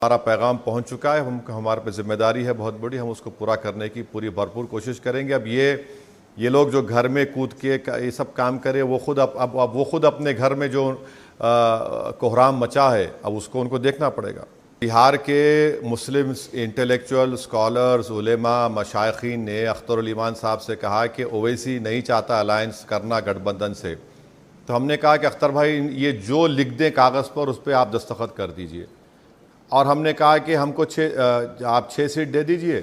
हमारा पैगाम पहुंच चुका है। हमारे पे जिम्मेदारी है बहुत बड़ी, हम उसको पूरा करने की पूरी भरपूर कोशिश करेंगे। अब ये लोग जो घर में कूद के ये सब काम करें, वो खुद अब वो खुद अपने घर में जो कोहराम मचा है, अब उसको उनको देखना पड़ेगा। बिहार के मुस्लिम इंटेलेक्चुअल स्कॉलर्स, उलेमा, मशाइखीन ने अख्तरुल ईमान साहब से कहा कि ओवैसी नहीं चाहता अलायंस करना गठबंधन से। तो हमने कहा कि अख्तर भाई, ये जो लिख दें कागज़ पर, उस पर आप दस्तखत कर दीजिए। और हमने कहा कि हमको आप 6 सीट दे दीजिए,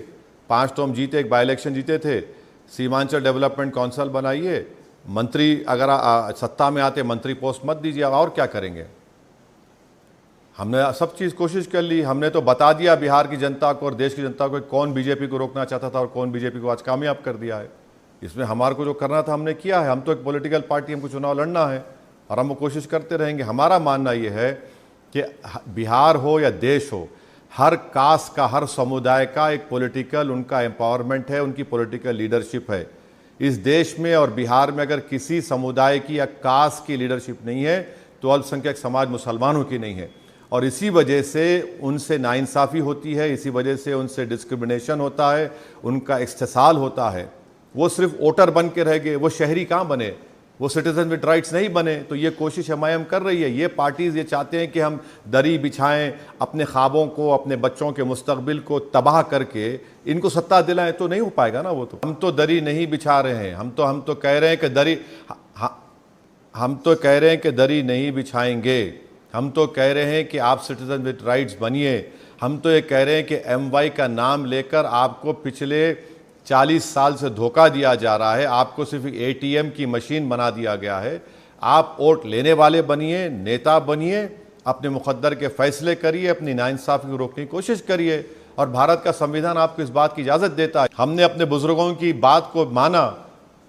5 तो हम जीते, एक बाई इलेक्शन जीते थे। सीमांचल डेवलपमेंट काउंसिल बनाइए, मंत्री अगर सत्ता में आते मंत्री पोस्ट मत दीजिए, और क्या करेंगे। हमने सब चीज़ कोशिश कर ली। हमने तो बता दिया बिहार की जनता को और देश की जनता को कौन बीजेपी को रोकना चाहता था और कौन बीजेपी को आज कामयाब कर दिया है। इसमें हमारे को जो करना था हमने किया है। हम तो एक पॉलिटिकल पार्टी, हमको चुनाव लड़ना है और हम वो कोशिश करते रहेंगे। हमारा मानना ये है कि बिहार हो या देश हो, हर कास्ट का, हर समुदाय का एक पॉलिटिकल उनका एम्पावरमेंट है, उनकी पॉलिटिकल लीडरशिप है। इस देश में और बिहार में अगर किसी समुदाय की या कास्ट की लीडरशिप नहीं है तो अल्पसंख्यक समाज मुसलमानों की नहीं है। और इसी वजह से उनसे नाइंसाफ़ी होती है, इसी वजह से उनसे डिस्क्रिमिनेशन होता है, उनका इस्तेसाल होता है। वो सिर्फ वोटर बन के रह गए, वो शहरी कहाँ बने, वो सिटीजन विद राइट्स नहीं बने। तो ये कोशिश एमआईएम कर रही है। ये पार्टीज़ ये चाहते हैं कि हम दरी बिछाएं, अपने ख्वाबों को, अपने बच्चों के मुस्तकबिल को तबाह करके इनको सत्ता दिलाएं, तो नहीं हो पाएगा ना वो। तो हम तो दरी नहीं बिछा रहे हैं, हम तो कह रहे हैं कि हम तो कह रहे हैं कि दरी नहीं बिछाएंगे। हम तो कह रहे हैं कि आप सिटीजन विद राइट्स बनिए। हम तो ये कह रहे हैं कि एमवाई का नाम लेकर आपको पिछले 40 साल से धोखा दिया जा रहा है, आपको सिर्फ एटीएम की मशीन बना दिया गया है। आप वोट लेने वाले बनिए, नेता बनिए, अपने मुकद्दर के फैसले करिए, अपनी नाइंसाफ़ी को रोकने की कोशिश करिए। और भारत का संविधान आपको इस बात की इजाज़त देता है। हमने अपने बुजुर्गों की बात को माना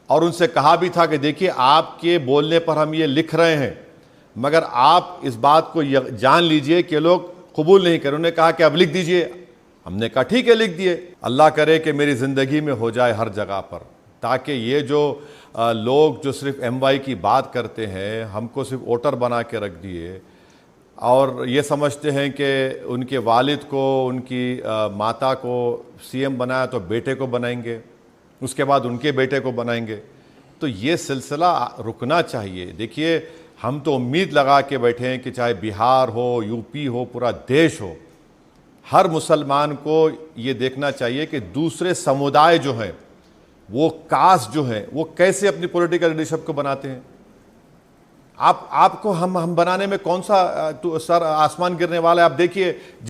और उनसे कहा भी था कि देखिए, आपके बोलने पर हम ये लिख रहे हैं, मगर आप इस बात को जान लीजिए कि लोग कबूल नहीं करें। उन्होंने कहा कि अब लिख दीजिए। हमने कहा ठीक है, लिख दिए। अल्लाह करे कि मेरी ज़िंदगी में हो जाए हर जगह पर, ताकि ये जो लोग जो सिर्फ एमवाई की बात करते हैं, हमको सिर्फ वोटर बना के रख दिए और ये समझते हैं कि उनके वालिद को, उनकी माता को सीएम बनाया तो बेटे को बनाएंगे, उसके बाद उनके बेटे को बनाएंगे। तो ये सिलसिला रुकना चाहिए। देखिए, हम तो उम्मीद लगा के बैठे हैं कि चाहे बिहार हो, यूपी हो, पूरा देश हो, हर मुसलमान को ये देखना चाहिए कि दूसरे समुदाय जो हैं, वो कास्ट जो हैं, वो कैसे अपनी पॉलिटिकल लीडरशिप को बनाते हैं। आपको हम बनाने में कौन सा सर आसमान गिरने वाला है। आप देखिए,